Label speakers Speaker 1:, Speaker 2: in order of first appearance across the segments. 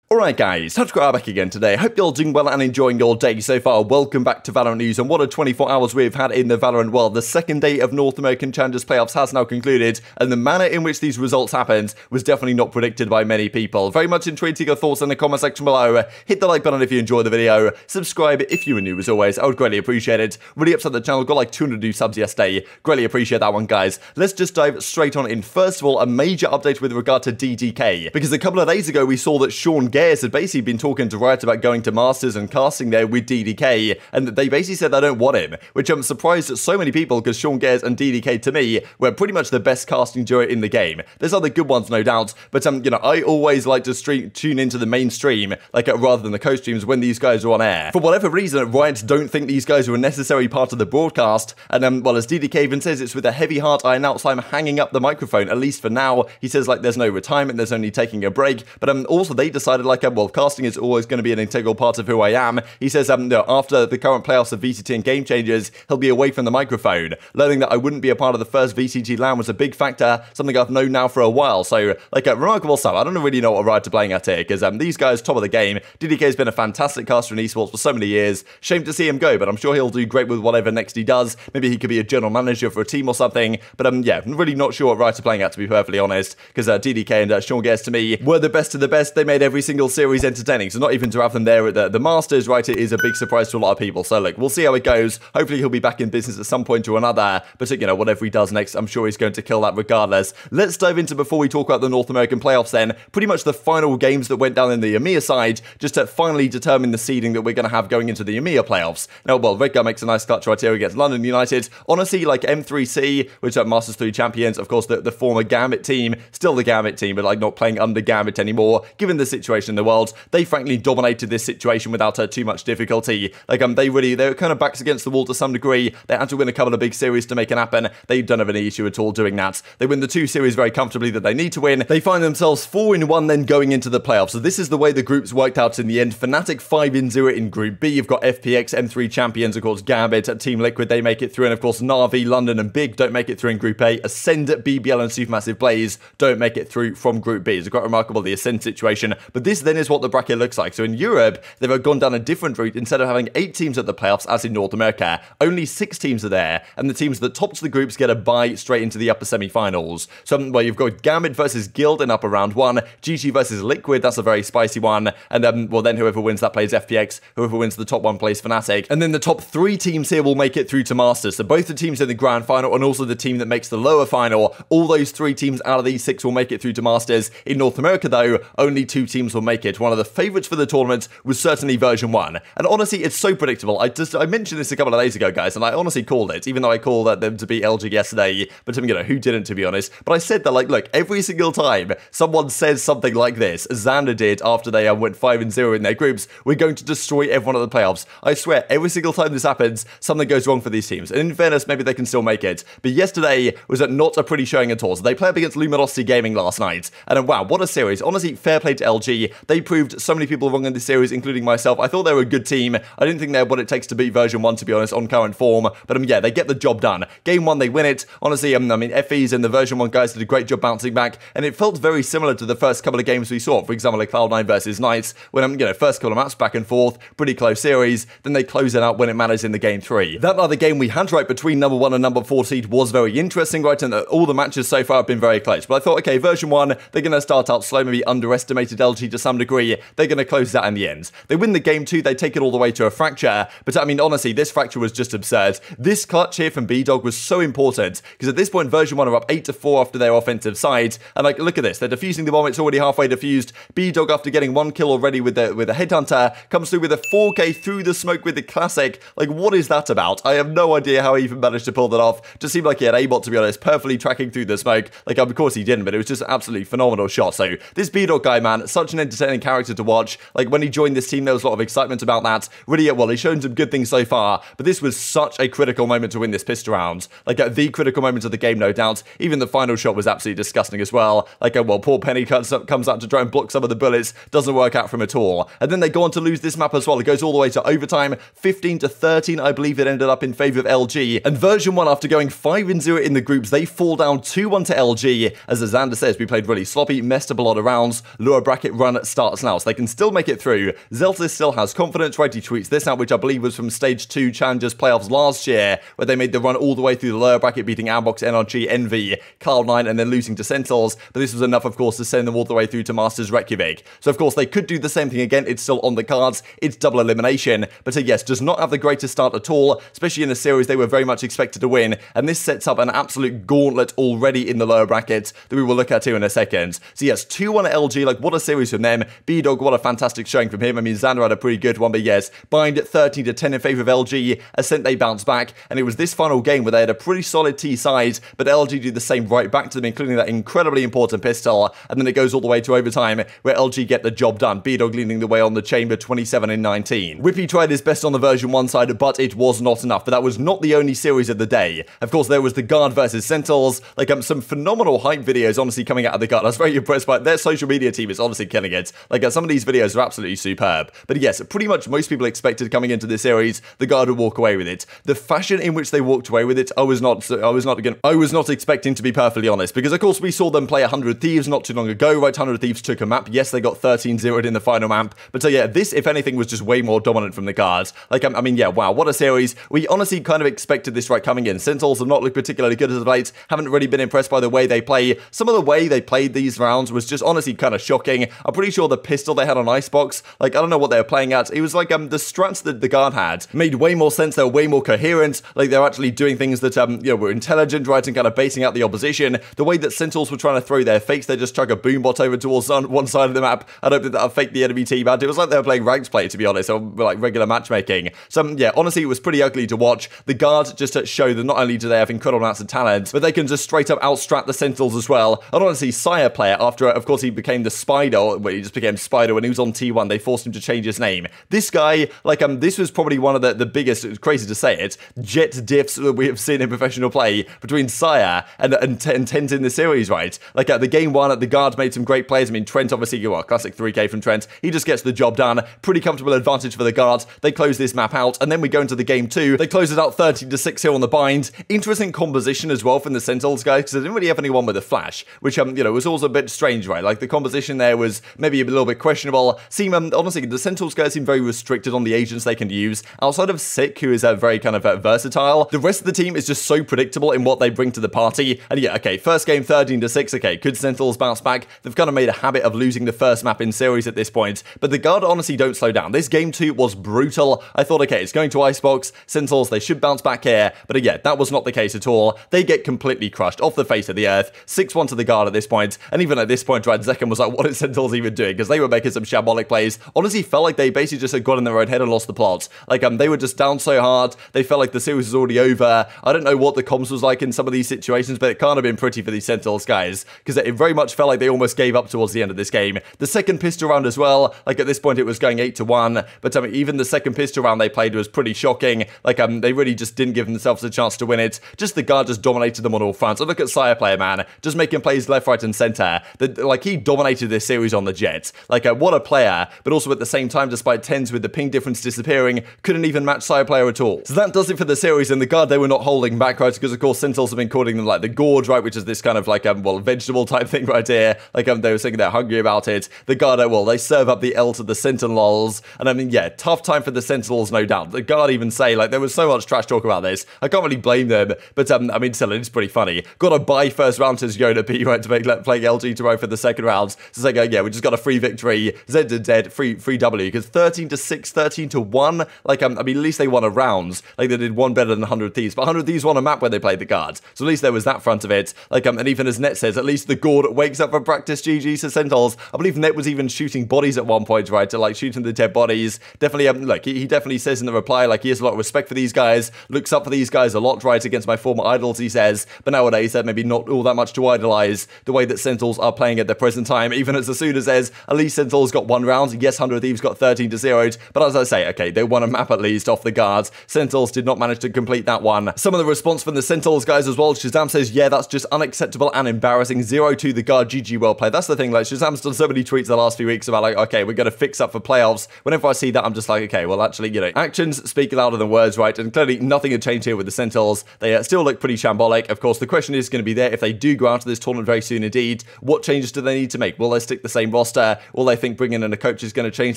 Speaker 1: Alright guys, Touchgrab back again today. Hope you're all doing well and enjoying your day so far. Welcome back to Valorant News, and what a 24 hours we've had in the Valorant world. The second day of North American Challengers playoffs has now concluded, and the manner in which these results happened was definitely not predicted by many people. Very much intrigued to your thoughts in the comment section below. Hit the like button if you enjoyed the video. Subscribe if you were new as always. I would greatly appreciate it. Really upset the channel got like 200 new subs yesterday. Greatly appreciate that one, guys. Let's just dive straight on in. First of all, a major update with regard to DDK, because a couple of days ago we saw that Sean Gares had basically been talking to Riot about going to Masters and casting there with DDK, and they basically said they don't want him, which I'm surprised at so many people, because Sean Gares and DDK to me were pretty much the best casting duo in the game. There's other good ones, no doubt, but you know, I always like to tune into the mainstream, like rather than the co-streams when these guys are on air. For whatever reason, Riot don't think these guys are a necessary part of the broadcast, and well, as DDK even says, it's with a heavy heart I announce I'm hanging up the microphone, at least for now. He says like there's no retirement, there's only taking a break, but also they decided like, well, casting is always going to be an integral part of who I am. He says, no, after the current playoffs of VCT and Game Changers, he'll be away from the microphone. Learning that I wouldn't be a part of the first VCT LAN was a big factor, something I've known now for a while. So, like, a remarkable stuff. I don't really know what Riot are playing at here, because these guys, top of the game. DDK's been a fantastic caster in esports for so many years. Shame to see him go, but I'm sure he'll do great with whatever next he does. Maybe he could be a general manager for a team or something. But yeah, I'm really not sure what Riot are playing at, to be perfectly honest, because DDK and Sean Gares, to me, were the best of the best. They made every single series entertaining, so not even to have them there at the Masters, right, it is a big surprise to a lot of people. So look, we'll see how it goes. Hopefully he'll be back in business at some point or another, but you know, whatever he does next, I'm sure he's going to kill that regardless. Let's dive into, before we talk about the North American playoffs then, pretty much the final games that went down in the EMEA side, just to finally determine the seeding that we're going to have going into the EMEA playoffs. Now, well, Redguard makes a nice clutch right here against London United. Honestly, like M3C, which are Masters 3 champions, of course, the former Gambit team, still the Gambit team, but like not playing under Gambit anymore, given the situation in the world, they frankly dominated this situation without too much difficulty. Like, they were kind of backs against the wall to some degree. They had to win a couple of big series to make it happen. They don't have any issue at all doing that. They win the 2 series very comfortably that they need to win. They find themselves 4-1 then going into the playoffs. So this is the way the groups worked out in the end. Fnatic 5-0 in Group B. You've got FPX, M3 champions, of course, Gambit, Team Liquid, they make it through. And of course, Na'Vi, London, and Big don't make it through in Group A. Ascend, BBL, and Supermassive Blaze don't make it through from Group B. It's quite remarkable, the Ascend situation. But this then is what the bracket looks like. So in Europe, they've gone down a different route. Instead of having 8 teams at the playoffs, as in North America, only 6 teams are there, and the teams that tops the groups get a bye straight into the upper semi-finals. So, well, you've got Gambit versus Guild in upper round 1, GG versus Liquid, that's a very spicy one, and well, then whoever wins that plays FPX, whoever wins the top 1 plays Fnatic, and then the top 3 teams here will make it through to Masters. So both the teams in the grand final and also the team that makes the lower final, all those 3 teams out of these 6 will make it through to Masters. In North America, though, only 2 teams will make it. One of the favourites for the tournament was certainly version 1. And honestly, it's so predictable. I mentioned this a couple of days ago, guys, and I honestly called it, even though I called them to beat LG yesterday, but you know, who didn't, to be honest? But I said that, like, look, every single time someone says something like this, Xander did after they went 5-0 in their groups, we're going to destroy everyone at the playoffs. I swear, every single time this happens, something goes wrong for these teams. And in fairness, maybe they can still make it. But yesterday was not a pretty showing at all. So they played up against Luminosity Gaming last night. And wow, what a series. Honestly, fair play to LG. They proved so many people wrong in this series, including myself. I thought they were a good team. I didn't think they're what it takes to beat version 1, to be honest, on current form. But yeah, they get the job done. Game 1, they win it. Honestly, I mean, FEs and the version 1 guys did a great job bouncing back. And it felt very similar to the first couple of games we saw. For example, like Cloud9 versus Knights, when, you know, first couple of maps back and forth, pretty close series. Then they close it out when it matters in the game 3. That other game we had, right, between number 1 and number 4 seed was very interesting, right? And all the matches so far have been very close. But I thought, okay, version 1, they're going to start out slow, maybe underestimated LG to some degree. They're going to close that in the end. They win the game 2, they take it all the way to a fracture. But I mean, honestly, this fracture was just absurd. This clutch here from BDog was so important, because at this point, version 1 are up 8-4 after their offensive side. And like, look at this, they're defusing the bomb, it's already halfway defused. BDog, after getting 1 kill already with a headhunter, comes through with a 4K through the smoke with the classic. Like, what is that about? I have no idea how he even managed to pull that off. Just seemed like he had A-bot, to be honest, perfectly tracking through the smoke. Like, of course he didn't, but it was just an absolutely phenomenal shot. So this BDog guy, man, such an entertaining character to watch. Like, when he joined this team, there was a lot of excitement about that. Really, well, he's shown some good things so far, but this was such a critical moment to win this pistol round. Like, the critical moment of the game, no doubt. Even the final shot was absolutely disgusting as well. Like, well, poor Penny comes out to try and block some of the bullets. Doesn't work out from at all. And then they go on to lose this map as well. It goes all the way to overtime. 15-13, I believe it ended up in favor of LG. And version 1, after going 5-0 in the groups, they fall down 2-1 to LG. As Xander says, we played really sloppy, messed up a lot of rounds. Lower bracket run 1 starts now, so they can still make it through. Zeltis still has confidence, right? He tweets this out, which I believe was from Stage 2 Challengers playoffs last year, where they made the run all the way through the lower bracket, beating Ambox, NRG, Envy, Cloud9, and then losing to Sentinels. But this was enough, of course, to send them all the way through to Masters Reykjavik. So, of course, they could do the same thing again. It's still on the cards. It's double elimination. But yes, does not have the greatest start at all, especially in a series they were very much expected to win. And this sets up an absolute gauntlet already in the lower brackets that we will look at here in a second. So, yes, 2-1 LG. Like, what a series from them. B-Dog, what a fantastic showing from him. I mean, Xander had a pretty good one, but yes, Bind 13-10 in favour of LG. Ascent, they bounced back. And it was this final game where they had a pretty solid T side, but LG did the same right back to them, including that incredibly important pistol. And then it goes all the way to overtime, where LG get the job done. B-Dog leading the way on the chamber, 27-19. Whippy tried his best on the version 1 side, but it was not enough. But that was not the only series of the day. Of course, there was the Guard versus Sentinels. Like, some phenomenal hype videos, honestly, coming out of the Guard. I was very impressed by it. Their social media team is honestly killing it. Like, some of these videos are absolutely superb. But yes, pretty much most people expected coming into this series, the Guard would walk away with it. The fashion in which they walked away with it, I was not expecting, to be perfectly honest, because of course we saw them play 100 Thieves not too long ago, right? 100 Thieves took a map. Yes, they got 13-0'd in the final map, but so yeah, this, if anything, was just way more dominant from the Guards. Like, I mean, yeah, wow, what a series. We honestly kind of expected this, right, coming in. Sentinels have not looked particularly good as of late, haven't really been impressed by the way they play. Some of the way they played these rounds was just honestly kind of shocking. I'm pretty sure the pistol they had on Icebox, like, I don't know what they were playing at. It was like, the strats that the Guard had made way more sense. They were way more coherent. Like, they're actually doing things that, you know, were intelligent, right, and kind of basing out the opposition. The way that Sentinels were trying to throw their fakes, they just chuck a boombot over towards one side of the map. I don't think that faked the enemy team out. It was like they were playing ranked play, to be honest, or like regular matchmaking. So, yeah, honestly, it was pretty ugly to watch. The Guard just to show that not only do they have incredible amounts of talent, but they can just straight up outstrat the Sentinels as well. I don't want to see Sire player after, of course, he became the Spider, well, he just became Spider when he was on T1. They forced him to change his name. This guy, like, this was probably one of the biggest, it's crazy to say it, jet diffs that we have seen in professional play between Sire and Tent in the series, right? Like, at the game 1, the Guard made some great plays. I mean, Trent, obviously, well, classic 3K from Trent. He just gets the job done. Pretty comfortable advantage for the Guard. They close this map out, and then we go into the game 2. They close it out 13-6 here on the Bind. Interesting composition as well from the Sentinels guys, because they didn't really have anyone with a flash, which, you know, was also a bit strange, right? Like, the composition there was maybe a little bit questionable. Honestly, the Sentinels guys seem very restricted on the agents they can use. Outside of Sick, who is very kind of versatile, the rest of the team is just so predictable in what they bring to the party. And yeah, okay, first game 13-6, okay, could Sentinels bounce back? They've kind of made a habit of losing the first map in series at this point, but the Guard honestly don't slow down. This game 2 was brutal. I thought, okay, it's going to Icebox, Sentinels, they should bounce back here, but again, that was not the case at all. They get completely crushed off the face of the earth. 6-1 to the Guard at this point, and even at this point, right, Zekken was like, what is Sentinels even doing? Because they were making some shambolic plays. Honestly, felt like they basically just had got in their own head and lost the plot. Like, they were just down so hard, they felt like the series was already over. I don't know what the comms was like in some of these situations, but it can't have been pretty for these Sentinels guys, because it very much felt like they almost gave up towards the end of this game. The second pistol round as well, like at this point it was going 8-1, but I mean, even the second pistol round they played was pretty shocking. Like, they really just didn't give themselves a chance to win it. Just the Guard just dominated them on all fronts. And look at Sire player, man, just making plays left, right, and center. Like, he dominated this series on the Jet. Like, what a player, but also at the same time, despite 10s with the ping difference disappearing, couldn't even match Sire player at all. So that does it for the series, and the Guard, they were not holding back, right, because of course Sentinels have been calling them like the Gorge, right, which is this kind of like, well, vegetable type thing right here. Like, they were saying they're hungry about it. The Guard, well, they serve up the L to the Sentinels, and I mean, yeah, tough time for the Sentinels, no doubt. The Guard even say, like, there was so much trash talk about this. I can't really blame them, but I mean, still, it's pretty funny. Got to buy first round to Yoda P, right, to make playing LG to row for the second round. So it's like, yeah, we just got a free victory, Z to Z, free W, because 13-6, 13-1, like, I mean, at least they won a round. Like, they did one better than 100 Thieves, but 100 Thieves won a map where they played the Guards. So at least there was that front of it. Like, and even as Net says, at least the Gord wakes up for practice. GG to Sentinels. I believe Net was even shooting bodies at one point, right, to like shooting the dead bodies. Definitely, like, he definitely says in the reply, like, he has a lot of respect for these guys, looks up for these guys a lot, right, against my former idols, he says, but nowadays, maybe not all that much to idolize the way that Sentinels are playing at the present time. Even as Asuda says, at least Sentinels got one round. Yes, 100 Thieves got 13-0, but as I say, okay, they won a map at least off the Guards. Sentinels did not manage to complete that one. Some of the response from the Sentinels guys as well. Shazam says, yeah, that's just unacceptable and embarrassing. 0-2 the Guard, GG, well played. That's the thing, like, Shazam's done so many tweets the last few weeks about, like, okay, we're going to fix up for playoffs. Whenever I see that, I'm just like, okay, well, actually, you know, actions speak louder than words, right? And clearly nothing had changed here with the Sentinels. They still look pretty shambolic. Of course, the question is going to be there if they do go out to this tournament very soon indeed. What changes do they need to make? Will they stick the same roster? roster, or they think bringing in a coach is going to change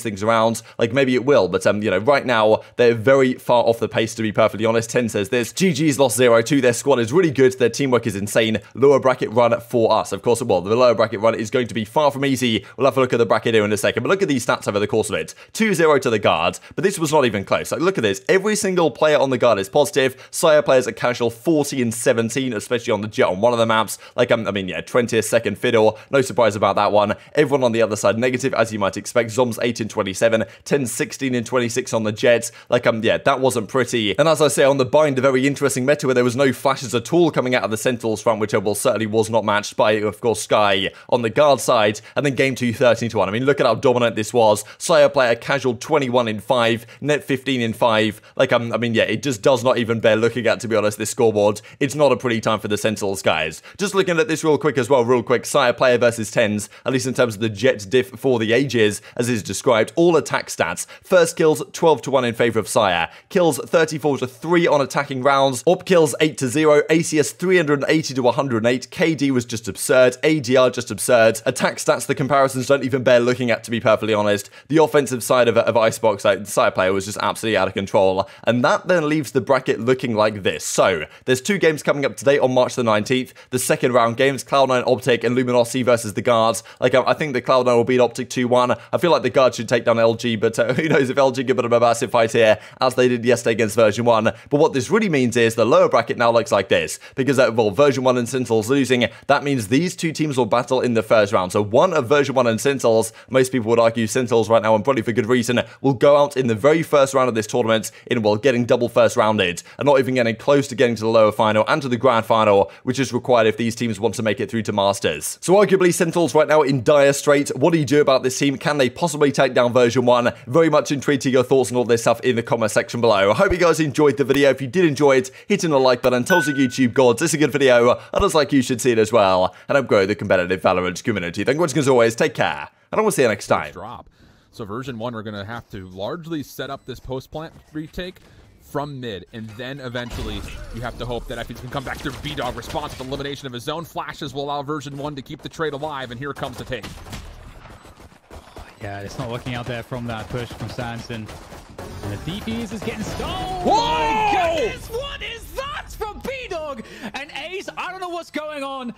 Speaker 1: things around. Like, maybe it will, but, you know, right now, they're very far off the pace, to be perfectly honest. 10 says this. GG's lost 0-2. Their squad is really good. Their teamwork is insane. Lower bracket run for us. Of course, well, the lower bracket run is going to be far from easy. We'll have a look at the bracket here in a second, but look at these stats over the course of it. 2-0 to the guard, but this was not even close. Like, look at this. Every single player on the guard is positive. Sire players are casual 40 and 17, especially on the jet on one of the maps. Like, I mean, yeah, 20th second fiddle. No surprise about that one. Everyone on the other side negative, as you might expect. Zoms 8 and 27, 10, 16 and 26 on the jet. Like, yeah, that wasn't pretty. And as I say, on the bind, a very interesting meta where there was no flashes at all coming out of the Sentinels front, which well, certainly was not matched by, of course, Sky on the guard side. And then game 2, 13-1. I mean, look at how dominant this was. Sire player casual 21 in 5, net 15 in 5. Like, I mean, yeah, it just does not even bear looking at, to be honest, this scoreboard. It's not a pretty time for the Sentinels, guys. Just looking at this real quick as well, Sire player versus 10s, at least in terms of the jet diff for the ages, as is described. All attack stats. First kills 12-1 in favor of Sire. Kills 34-3 on attacking rounds. Up kills 8-0. ACS 380-108. KD was just absurd. ADR just absurd. Attack stats, the comparisons don't even bear looking at, to be perfectly honest. The offensive side of Icebox, like, the Sire player was just absolutely out of control. And that then leaves the bracket looking like this. So, there's 2 games coming up today on March the 19th. The second round games, Cloud9 Optic and Luminosity versus the Guards. Like, I think the Cloud9 will beat Optic 2-1. I feel like the Guards should take down LG, but who knows if LG give it a massive fight here, as they did yesterday against version 1. But what this really means is the lower bracket now looks like this, because well, version 1 and Sentinels losing, that means these 2 teams will battle in the first round. So one of version 1 and Sentinels, most people would argue Sentinels right now, and probably for good reason, will go out in the very first round of this tournament in, well, getting double first rounded, and not even getting close to getting to the lower final and to the grand final, which is required if these teams want to make it through to Masters. So arguably Sentinels right now in dire straits. What do you do about this team? Can they possibly take down version 1? Very much intrigued to your thoughts on all this stuff in the comment section below. I hope you guys enjoyed the video. If you did enjoy it, hitting the like button tells the YouTube gods it's a good video. Others like you should see it as well, and help grow the competitive Valorant community. Thank you for watching as always. Take care, and I will see you next time.
Speaker 2: So version 1 are going to have to largely set up this post-plant retake from mid, and then eventually you have to hope that if he can come back to B-Dog response with elimination of his zone, flashes will allow version 1 to keep the trade alive, and here comes the take.
Speaker 3: Yeah, it's not working out there from that push from Sanson. And the DPs is getting stolen.
Speaker 2: Whoa!
Speaker 3: Oh my goodness, what is that from B-Dog? And Ace, I don't know what's going on.